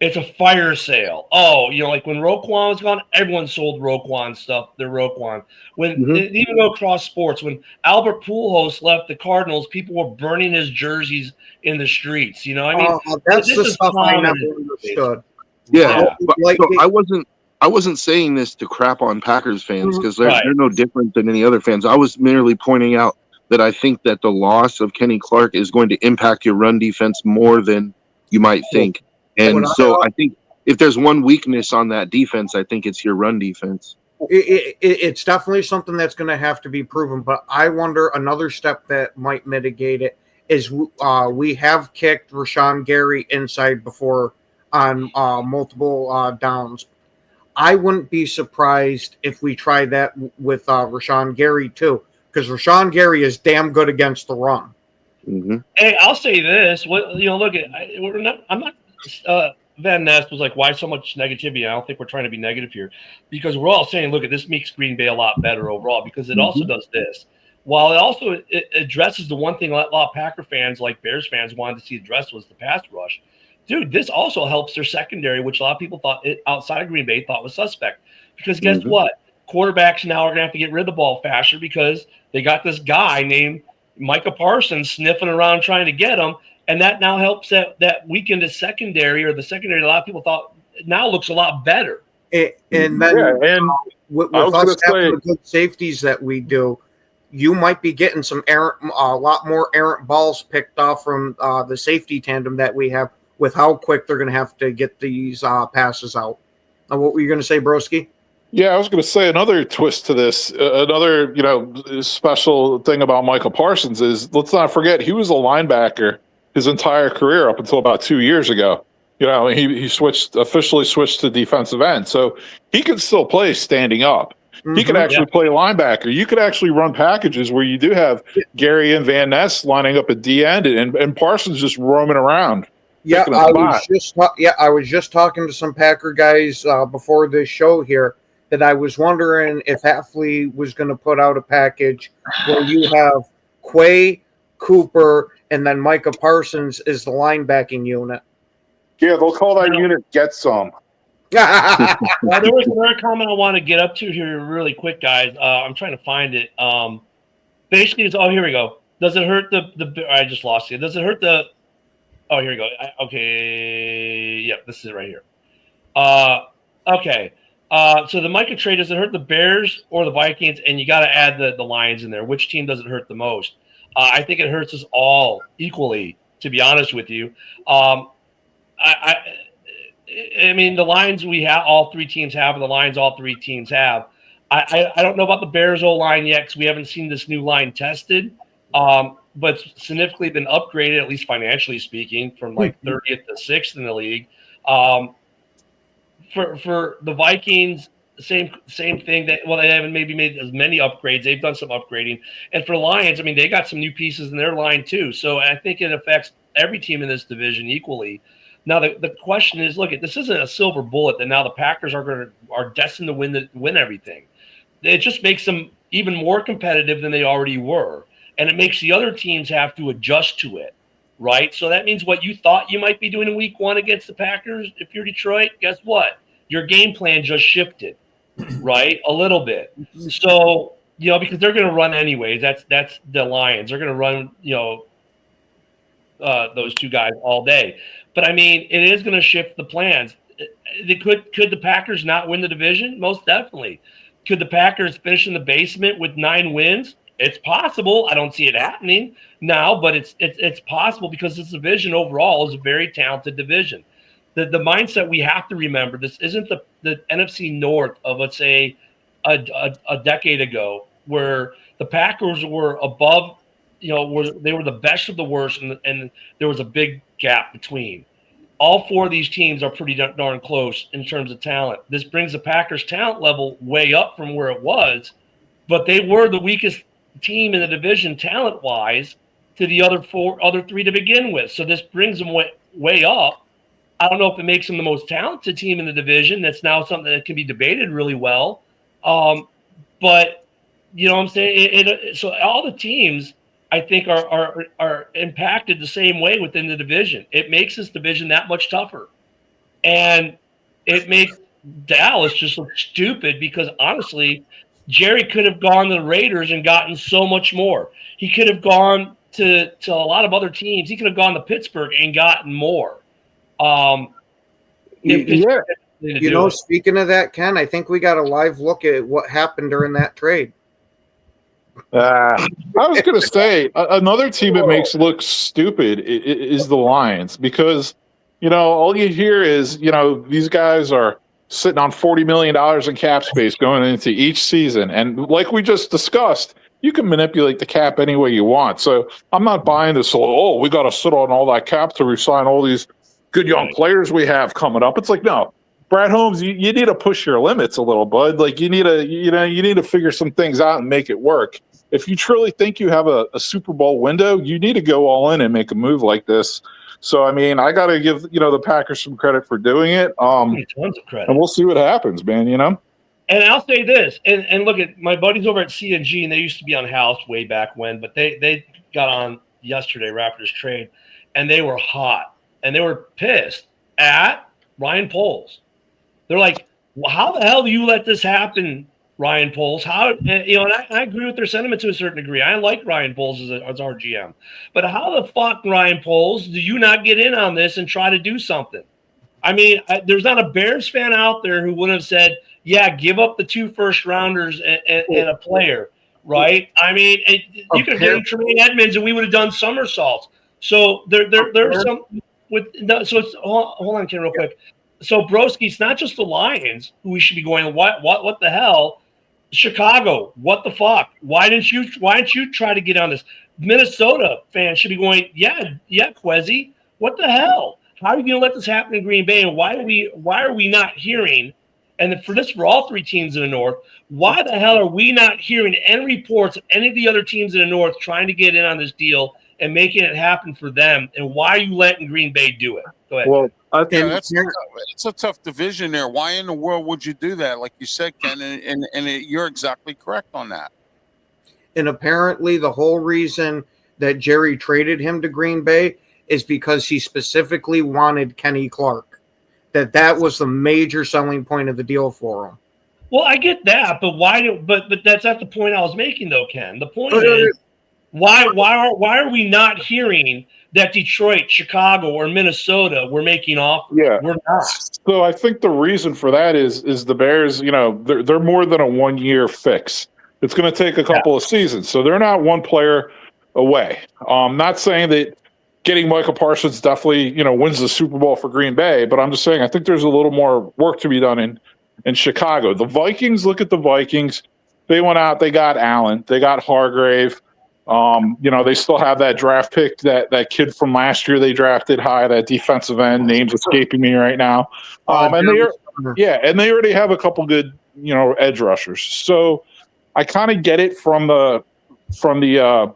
it's a fire sale. Oh, like when Roquan was gone, everyone sold Roquan stuff. Their Roquan. Even though across sports, when Albert Pujols left the Cardinals, people were burning his jerseys in the streets. That's the stuff I never understood. Yeah, I wasn't saying this to crap on Packers fans, because they're no different than any other fans. I was merely pointing out that I think that the loss of Kenny Clark is going to impact your run defense more than you might think. And so I think if there's one weakness on that defense, I think it's your run defense. It's definitely something that's going to have to be proven. But I wonder, another step that might mitigate it is we have kicked Rashawn Gary inside before on multiple downs. I wouldn't be surprised if we try that with Rashawn Gary too, because Rashawn Gary is damn good against the run. Mm-hmm. Hey, I'll say this. I'm not. Van Ness was like, why so much negativity? I don't think we're trying to be negative here, because we're all saying, look, this makes Green Bay a lot better overall, because it also does this. While it addresses the one thing a lot of Packer fans, like Bears fans, wanted to see addressed was the pass rush. Dude, this also helps their secondary, which a lot of people outside of Green Bay thought was suspect. Because guess what? Quarterbacks now are going to have to get rid of the ball faster, because they got this guy named Micah Parsons sniffing around trying to get them. And that now helps that weaken the secondary, or the secondary a lot of people thought now looks a lot better. And then with us having the good safeties that we do, you might be getting a lot more errant balls picked off from the safety tandem that we have, with how quick they're going to have to get these passes out. What were you going to say, Broski? Yeah, I was going to say another twist to this. Another special thing about Michael Parsons is, let's not forget, he was a linebacker his entire career up until about 2 years ago. He officially switched to defensive end, so he could still play standing up. He could actually play linebacker. You could actually run packages where you do have Gary and Van Ness lining up at D end, and Parsons just roaming around. Yeah, I was just talking to some Packer guys before this show here, that I was wondering if Hafley was going to put out a package where you have Quay, Cooper, and then Micah Parsons is the linebacking unit. Yeah, they'll call that unit Get Some. There was another comment I want to get up to here really quick, guys. I'm trying to find it. Basically, it's here we go. Does it hurt the? I just lost it. Does it hurt the? Oh, here we go. Okay, yeah, this is it right here. Okay. So the Micah trade, does it hurt the Bears or the Vikings? And you got to add the Lions in there. Which team does it hurt the most? I think it hurts us all equally, to be honest with you. I mean, the Lions all three teams have, and the Lions all three teams have. I don't know about the Bears O-line yet, because we haven't seen this new line tested, but it's significantly been upgraded, at least financially speaking, from like 30th to 6th in the league. For the Vikings, same thing. They haven't maybe made as many upgrades. They've done some upgrading. And for the Lions, I mean, they got some new pieces in their line too. So I think it affects every team in this division equally. Now the question is, look, this isn't a silver bullet that now the Packers are destined to win everything. It just makes them even more competitive than they already were, and it makes the other teams have to adjust to it. right? So that means what you thought you might be doing in week 1 against the Packers, if you're Detroit, guess what? Your game plan just shifted, right? A little bit. So, because they're going to run anyways. That's the Lions. They're going to run, those two guys all day. But I mean, it is going to shift the plans. Could the Packers not win the division? Most definitely. Could the Packers finish in the basement with 9 wins? It's possible. I don't see it happening now, but it's possible because this division overall is a very talented division. The mindset we have to remember, this isn't the NFC North of, let's say, a decade ago, where the Packers were above, they were the best of the worst, and there was a big gap between. All 4 of these teams are pretty darn close in terms of talent. This brings the Packers' talent level way up from where it was, but they were the weakest team in the division talent-wise to the other 3 to begin with. So this brings them way up. I don't know if it makes them the most talented team in the division. That's now something that can be debated really well. But you know what I'm saying? So all the teams, I think, are impacted the same way within the division. It makes this division that much tougher. And it makes Dallas just look stupid because, honestly, Jerry could have gone to the Raiders and gotten so much more. He could have gone to a lot of other teams. He could have gone to Pittsburgh and gotten more. Speaking of that, Ken, I think we got a live look at what happened during that trade. I was going to say another team that makes look stupid is the Lions because, all you hear is, these guys are sitting on $40 million in cap space going into each season. And like we just discussed, you can manipulate the cap any way you want. So I'm not buying this, we got to sit on all that cap to resign all these good young players we have coming up. It's like, no, Brad Holmes, you need to push your limits a little, bud. Like you need to figure some things out and make it work. If you truly think you have a Super Bowl window, you need to go all in and make a move like this. So, I mean, I got to give, the Packers some credit for doing it. Tons of credit. And we'll see what happens, man, And I'll say this, and look at my buddies over at C&G, and they used to be on House way back when, but they got on yesterday right after this trade, and they were hot, and they were pissed at Ryan Poles. They're like, well, how the hell do you let this happen, Ryan Poles? How, and I agree with their sentiment to a certain degree. I like Ryan Poles as our GM. But how the fuck, Ryan Poles, do you not get in on this and try to do something? I mean, there's not a Bears fan out there who would have said, yeah, give up the 2 first-rounders and a player, right? I mean, you could have done Tremaine Edmonds and we would have done somersaults. So there's some with no, so it's hold on, Ken, real quick. So Broski, it's not just the Lions who we should be going, what the hell? Chicago, what the fuck? Why didn't you try to get on this? Minnesota fans should be going, yeah, Quezzy, what the hell? How are you going to let this happen in Green Bay? And why are we not hearing? And for all 3 teams in the North, why the hell are we not hearing any reports of any of the other teams in the North trying to get in on this deal and making it happen for them? And why are you letting Green Bay do it? Go ahead. Well, it's a tough division there. Why in the world would you do that? Like you said, Ken, and you're exactly correct on that. And apparently the whole reason that Jerry traded him to Green Bay is because he specifically wanted Kenny Clark. That was the major selling point of the deal for him. Well, I get that, but but that's not the point I was making, though, Ken. The point is, why are we not hearing that Detroit, Chicago, or Minnesota were making offers? Yeah, we're not. So I think the reason for that is the Bears. They're more than a 1-year fix. It's going to take a couple of seasons, so they're not one player away. Not saying that getting Michael Parsons definitely, wins the Super Bowl for Green Bay, but I'm just saying I think there's a little more work to be done in Chicago. The Vikings, look at the Vikings. They went out, they got Allen, they got Hargrave. They still have that draft pick, that kid from last year they drafted high, that defensive end, name's escaping me right now. And they already have a couple good, edge rushers. So I kind of get it from the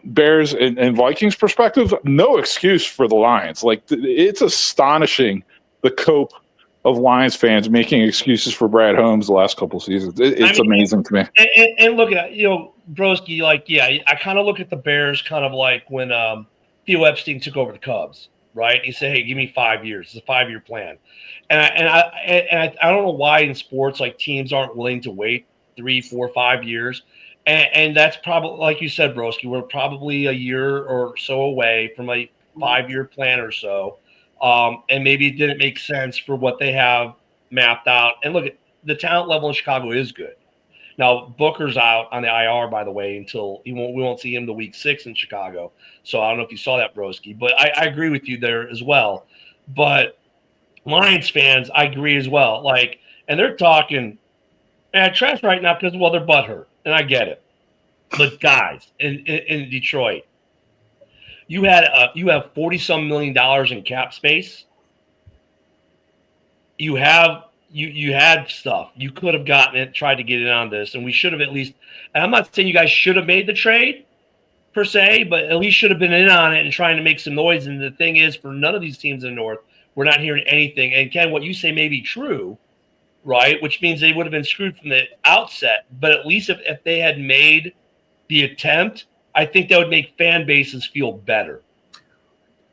Bears and Vikings perspective. No excuse for the Lions. Like, it's astonishing the cope of Lions fans making excuses for Brad Holmes the last couple of seasons. It's amazing to me. And look at, Broski, I kind of look at the Bears kind of like when Theo Epstein took over the Cubs, right? He said, "Hey, give me 5 years. It's a 5-year plan." I don't know why in sports like teams aren't willing to wait 3, 4, 5 years, and that's probably like you said, Broski. We're probably a year or so away from a 5-year plan or so, and maybe it didn't make sense for what they have mapped out. And look, the talent level in Chicago is good. Now Booker's out on the IR, by the way, until we won't see him the week 6 in Chicago. So I don't know if you saw that, Broski, but I agree with you there as well. But Lions fans, I agree as well. Like, and they're talking, man, trash right now because, well, they're butthurt, and I get it. But guys, in Detroit, you have $40-some million in cap space. You had stuff. You could have gotten it, tried to get in on this, and we should have at least. And I'm not saying you guys should have made the trade per se, but at least should have been in on it and trying to make some noise. And the thing is, for none of these teams in the North, we're not hearing anything. And Ken, what you say may be true, right? Which means they would have been screwed from the outset. But at least if they had made the attempt, I think that would make fan bases feel better.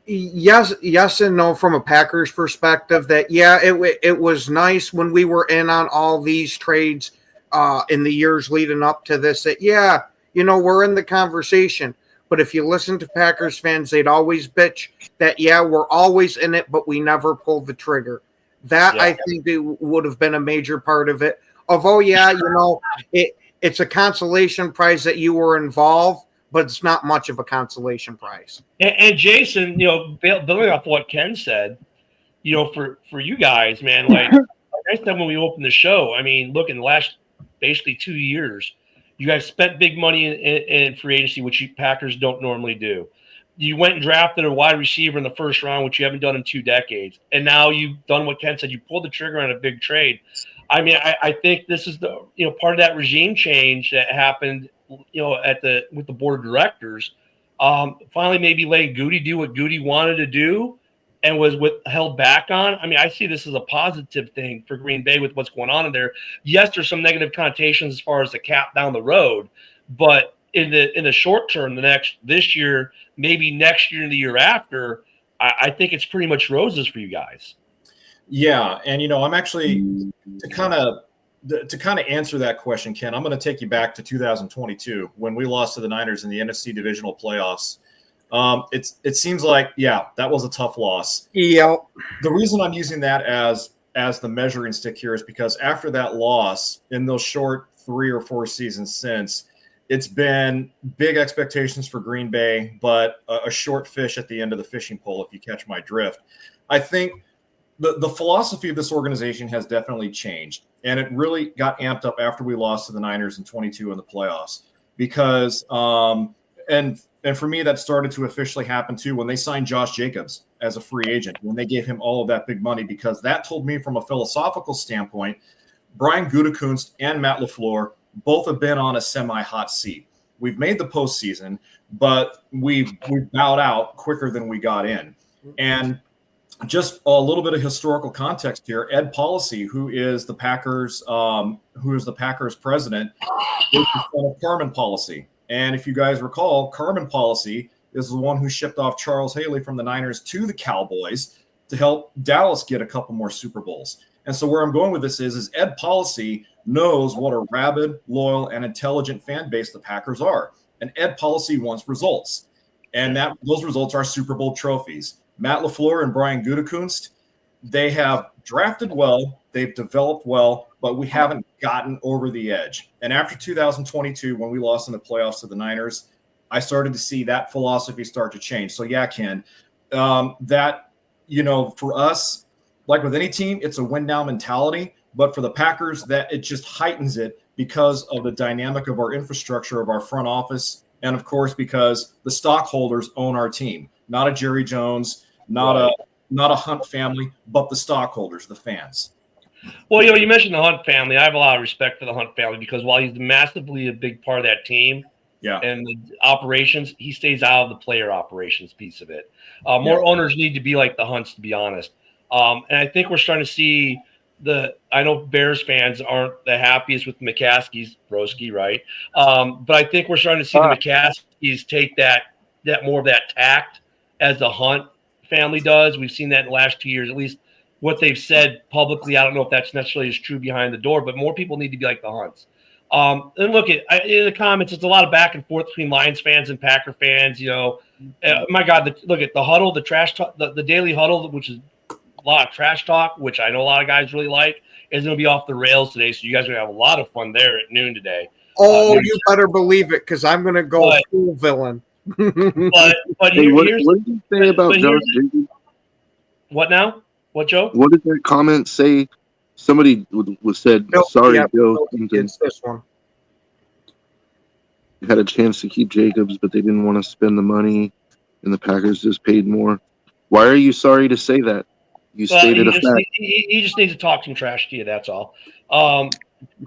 Yes and no from a Packers perspective. That it was nice when we were in on all these trades in the years leading up to this. That we're in the conversation. But if you listen to Packers fans, they'd always bitch that we're always in it, but we never pulled the trigger. I think it would have been a major part of it. It's a consolation prize that you were involved, but it's not much of a consolation prize. And Jason, building off what Ken said, for you guys, man, like I said when we opened the show, I mean, look, in the last basically 2 years, you guys spent big money in free agency, which you Packers don't normally do. You went and drafted a wide receiver in the first round, which you haven't done in 2 decades. And now you've done what Ken said. You pulled the trigger on a big trade. I mean, I think this is the part of that regime change that happened, with the board of directors. Finally, maybe letting Goody do what Goody wanted to do and was held back on. I mean, I see this as a positive thing for Green Bay with what's going on in there. Yes, there's some negative connotations as far as the cap down the road, but in the short term, this year, maybe next year and the year after, I think it's pretty much roses for you guys. Yeah, and I'm actually to kind of answer that question, Ken. I'm going to take you back to 2022 when we lost to the Niners in the NFC divisional playoffs. It seems like that was a tough loss. Yeah. The reason I'm using that as the measuring stick here is because after that loss in those short 3 or 4 seasons since, it's been big expectations for Green Bay, but a short fish at the end of the fishing pole, if you catch my drift. I think the philosophy of this organization has definitely changed, and it really got amped up after we lost to the Niners in 22 in the playoffs because and for me, that started to officially happen too when they signed Josh Jacobs as a free agent, when they gave him all of that big money, because that told me from a philosophical standpoint, Brian Gutekunst and Matt LaFleur both have been on a semi-hot seat. We've made the postseason, but we've bowed out quicker than we got in. And just a little bit of historical context here. Ed Policy, who is the Packers president, is the son of Carmen Policy. And if you guys recall, Carmen Policy is the one who shipped off Charles Haley from the Niners to the Cowboys to help Dallas get a couple more Super Bowls. And so where I'm going with this is Ed Policy knows what a rabid, loyal, and intelligent fan base the Packers are. And Ed Policy wants results. And those results are Super Bowl trophies. Matt LaFleur and Brian Gutekunst, they have drafted well, they've developed well, but we haven't gotten over the edge. And after 2022, when we lost in the playoffs to the Niners, I started to see that philosophy start to change. So Ken, for us, like with any team, it's a win now mentality. But for the Packers, that it just heightens it because of the dynamic of our infrastructure, of our front office, and of course because the stockholders own our team, not a Jerry Jones, not a Hunt family, but the stockholders, the fans. Well, you mentioned the Hunt family. I have a lot of respect for the Hunt family because while he's massively a big part of that team and the operations, he stays out of the player operations piece of it. More owners need to be like the Hunts, to be honest. And I think we're starting to see I know Bears fans aren't the happiest with McCaskey's Broski, right? But I think we're starting to see the McCaskies take that more of that tact as the Hunt family does. We've seen that in the last 2 years, at least what they've said publicly. I don't know if that's necessarily as true behind the door, but more people need to be like the Hunts. And look at in the comments, it's a lot of back and forth between Lions fans and Packer fans. My God, look at the huddle, the trash talk, the daily huddle, which is a lot of trash talk, which I know a lot of guys really like, is going to be off the rails today. So you guys are going to have a lot of fun there at noon today. Oh, you better believe it, because I'm going to go full villain. But Hey, what did you say about Josh Jacobs? What now? What, Joe? What did that comment say? Somebody was said, Nope, sorry, yeah, Joe. it's this one. Had a chance to keep Jacobs, but they didn't want to spend the money, and the Packers just paid more. Why are you sorry to say that? You stated a fact. He just needs to talk some trash to you. That's all.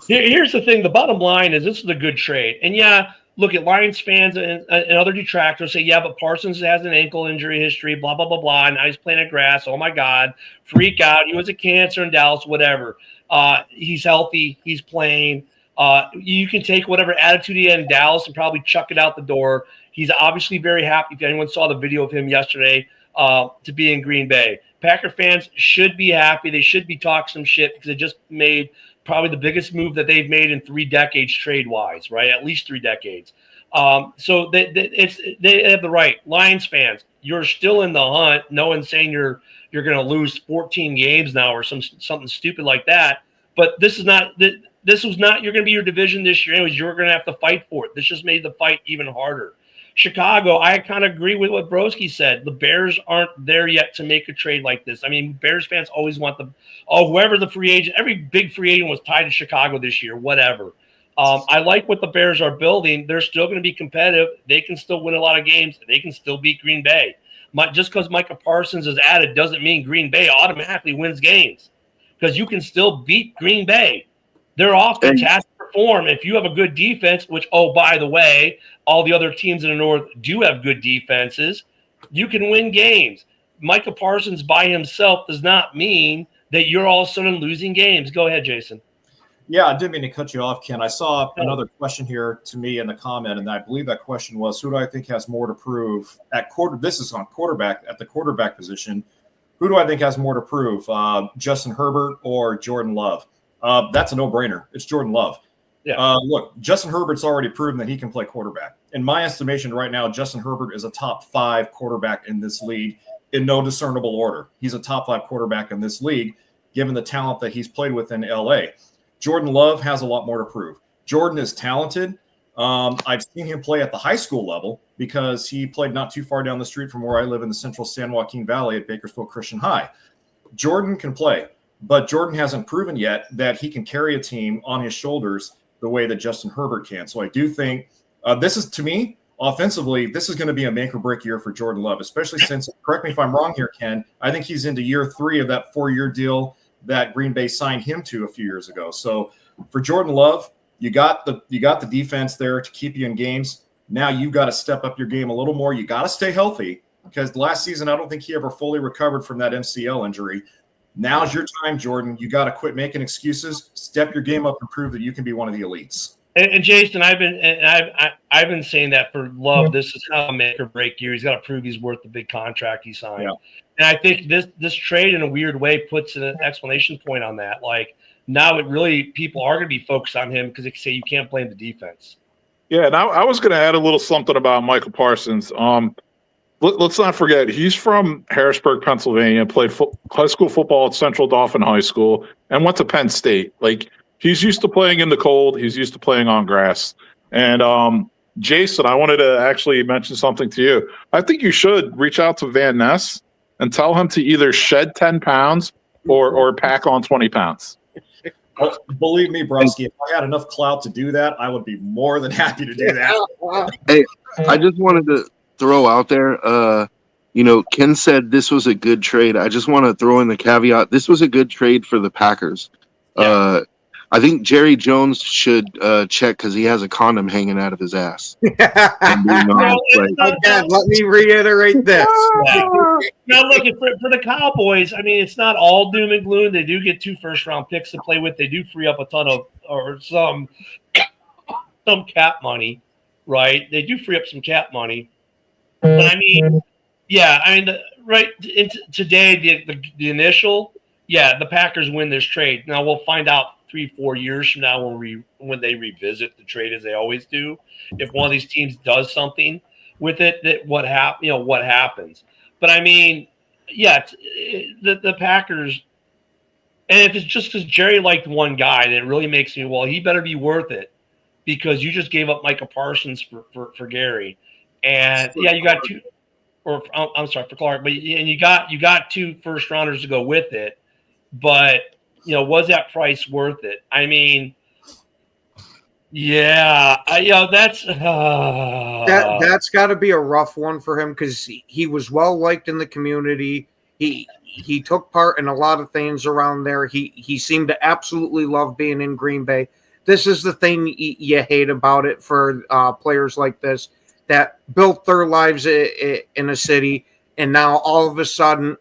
Here's the thing. The bottom line is this is a good trade. And yeah, look at Lions fans and other detractors say, yeah, but Parsons has an ankle injury history, blah, blah, blah, blah. Now he's playing at grass. Oh my God. Freak out. He was a cancer in Dallas, whatever. He's healthy. He's playing. You can take whatever attitude he had in Dallas and probably chuck it out the door. He's obviously very happy. If anyone saw the video of him yesterday, to be in Green Bay. Packer fans should be happy. They should be talking some shit because they just made probably the biggest move that they've made in 3 decades trade-wise, right? At least 3 decades. So they have the right. Lions fans, you're still in the hunt. No one's saying you're going to lose 14 games now or something stupid like that. But this was not you're going to be your division this year anyways. You're going to have to fight for it. This just made the fight even harder. Chicago, I kind of agree with what Broski said. The Bears aren't there yet to make a trade like this. I mean, Bears fans always want whoever the free agent, every big free agent was tied to Chicago this year, whatever. I like what the Bears are building. They're still going to be competitive. They can still win a lot of games. They can still beat Green Bay. Just because Micah Parsons is added doesn't mean Green Bay automatically wins games, because you can still beat Green Bay. They're off fantastic form. If you have a good defense, which, oh, by the way, all the other teams in the North do have good defenses, you can win games. Micah Parsons by himself does not mean that you're all of a sudden losing games. Go ahead, Jason. Yeah, I didn't mean to cut you off, Ken. I saw another question here to me in the comment, and I believe that question was, who do I think has more to prove at quarter? This is on quarterback, at the quarterback position. Who do I think has more to prove, Justin Herbert or Jordan Love? That's a no-brainer. It's Jordan Love. Yeah. Look, Justin Herbert's already proven that he can play quarterback. In my estimation right now, Justin Herbert is a top 5 quarterback in this league in no discernible order. He's a top 5 quarterback in this league, given the talent that he's played with in L.A. Jordan Love has a lot more to prove. Jordan is talented. I've seen him play at the high school level because he played not too far down the street from where I live in the central San Joaquin Valley at Bakersfield Christian High. Jordan can play, but Jordan hasn't proven yet that he can carry a team on his shoulders the way that Justin Herbert can. So I do think this is, to me, offensively, this is going to be a make or break year for Jordan Love, especially since, correct me if I'm wrong here, Ken, I think he's into year 3 of that 4-year deal that Green Bay signed him to a few years ago. So for Jordan Love, you got the defense there to keep you in games. Now you got to step up your game a little more. You got to stay healthy, because last season I don't think he ever fully recovered from that MCL injury. Now's your time, Jordan. You got to quit making excuses, step your game up, and prove that you can be one of the elites. And Jason, I've been saying that for Love. This is how a make or break year. He's got to prove he's worth the big contract he signed. Yeah. And I think this trade, in a weird way, puts an exclamation point on that. Like, now it really, people are going to be focused on him because they say you can't blame the defense. Yeah, and I was going to add a little something about Michael Parsons. Let's not forget, he's from Harrisburg, Pennsylvania, played high school football at Central Dauphin High School, and went to Penn State. Like, he's used to playing in the cold. He's used to playing on grass. And Jason, I wanted to actually mention something to you. I think you should reach out to Van Ness and tell him to either shed 10 pounds or pack on 20 pounds. Well, believe me, Broski, if I had enough clout to do that, I would be more than happy to do that. Hey, I just wanted to throw out there, Ken said this was a good trade. I just want to throw in the caveat. This was a good trade for the Packers. Yeah. I think Jerry Jones should check, because he has a condom hanging out of his ass. Again, let me reiterate this. Now, look, for the Cowboys, I mean, it's not all doom and gloom. They do get 2 first-round picks to play with. They do free up a ton of, or some cap money, right? They do free up some cap money. But I mean, Yeah, I mean, today the initial, yeah, the Packers win this trade. Now we'll find out 3-4 years from now when they revisit the trade, as they always do. If one of these teams does something with it, that what happens. But I mean, yeah, the Packers, and if it's just because Jerry liked one guy, then it really makes me, well, he better be worth it, because you just gave up Micah Parsons for Gary, and yeah, you got two. Or I'm sorry, for Clark, but you got 2 first rounders to go with it, but was that price worth it? I mean, yeah, that's that's got to be a rough one for him, because he was well liked in the community. He took part in a lot of things around there. He seemed to absolutely love being in Green Bay. This is the thing you hate about it for players like this, that built their lives in a city, and now all of a sudden,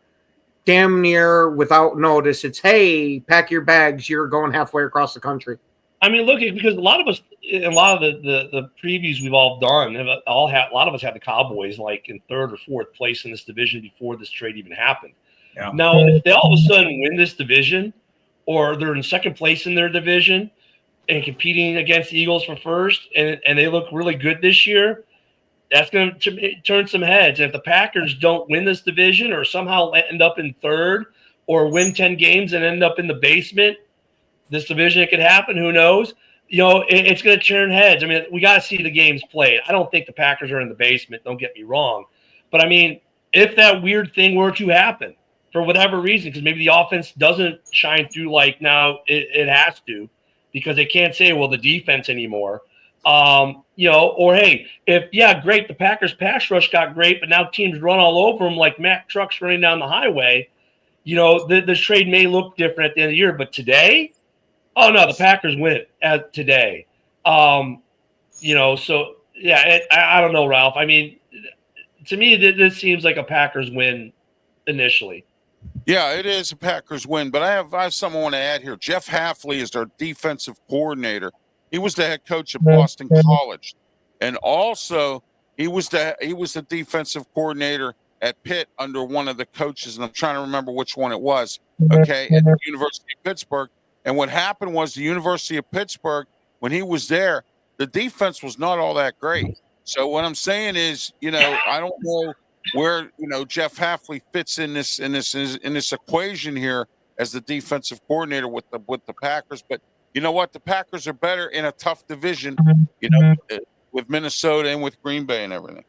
damn near without notice, it's, hey, pack your bags, you're going halfway across the country. I mean, look, because a lot of us, in a lot of the previews we've all done, a lot of us had the Cowboys like in 3rd or 4th place in this division before this trade even happened. Yeah. Now, if they all of a sudden win this division, or they're in 2nd place in their division and competing against the Eagles for 1st, and they look really good this year, that's going to turn some heads. And if the Packers don't win this division, or somehow end up in 3rd, or win 10 games and end up in the basement, this division, it could happen. Who knows? It's going to turn heads. I mean, we got to see the games played. I don't think the Packers are in the basement. Don't get me wrong. But I mean, if that weird thing were to happen for whatever reason, because maybe the offense doesn't shine through like now it has to, because they can't say, well, the defense anymore. Or hey, great, the Packers pass rush got great, but now teams run all over them like Mack trucks running down the highway. The trade may look different at the end of the year, but today, oh no, the Packers win it today. So yeah, I don't know, Ralph. I mean, to me, this seems like a Packers win initially. Yeah, it is a Packers win, but I have something I want to add here. Jeff Hafley is their defensive coordinator. He was the head coach at Boston College, and also he was the defensive coordinator at Pitt under one of the coaches, and I'm trying to remember which one it was. Okay, at the University of Pittsburgh. And what happened was the University of Pittsburgh, when he was there, the defense was not all that great. So what I'm saying is, I don't know where Jeff Hafley fits in this equation here as the defensive coordinator with the Packers, but. You know what? The Packers are better in a tough division, with Minnesota and with Green Bay and everything.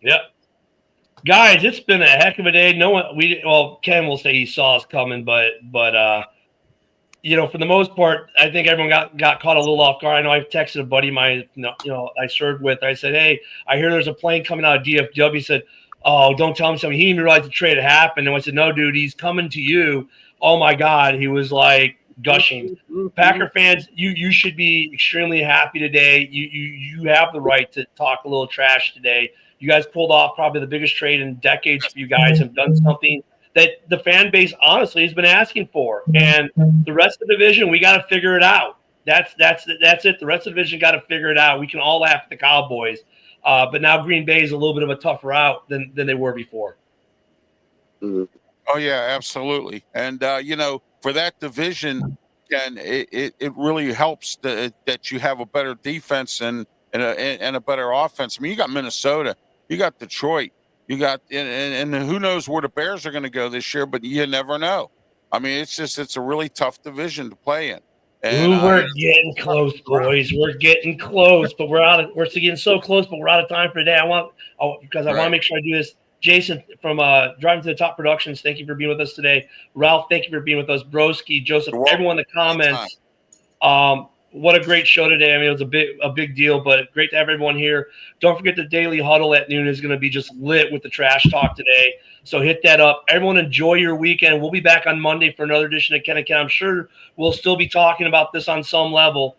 Yep. Guys, it's been a heck of a day. Ken will say he saw us coming, but for the most part, I think everyone got caught a little off guard. I know I texted a buddy of mine, I served with. I said, hey, I hear there's a plane coming out of DFW. He said, oh, don't tell him something. He didn't even realize the trade had happened. And I said, no, dude, he's coming to you. Oh my God. He was like, gushing. Packer fans, you should be extremely happy today. You have the right to talk a little trash today. You guys pulled off probably the biggest trade in decades for you guys, have done something that the fan base honestly has been asking for. And the rest of the division, we got to figure it out. That's it. The rest of the division got to figure it out. We can all laugh at the Cowboys, but now Green Bay is a little bit of a tougher route than they were before. Oh yeah, absolutely. And for that division, and it really helps that you have a better defense and a better offense. I mean, you got Minnesota, you got Detroit, you got and who knows where the Bears are going to go this year, but you never know. I mean, it's a really tough division to play in. And, we're getting close, boys. We're getting close, but we're getting so close, but we're out of time for today. I want to make sure I do this. Jason from Driving to the Top Productions, thank you for being with us today. Ralph, thank you for being with us. Broski, Joseph, everyone in the comments. What a great show today. I mean, it was a big deal, but great to have everyone here. Don't forget the Daily Huddle at noon is going to be just lit with the trash talk today. So hit that up. Everyone enjoy your weekend. We'll be back on Monday for another edition of Ken and Ken. I'm sure we'll still be talking about this on some level.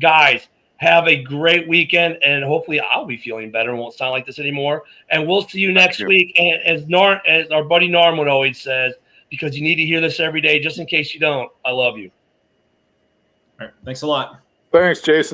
Guys, have a great weekend, and hopefully I'll be feeling better and won't sound like this anymore. And we'll see you next week. And as our buddy Norman always says, because you need to hear this every day, just in case you don't, I love you. All right. Thanks a lot. Thanks, Jason.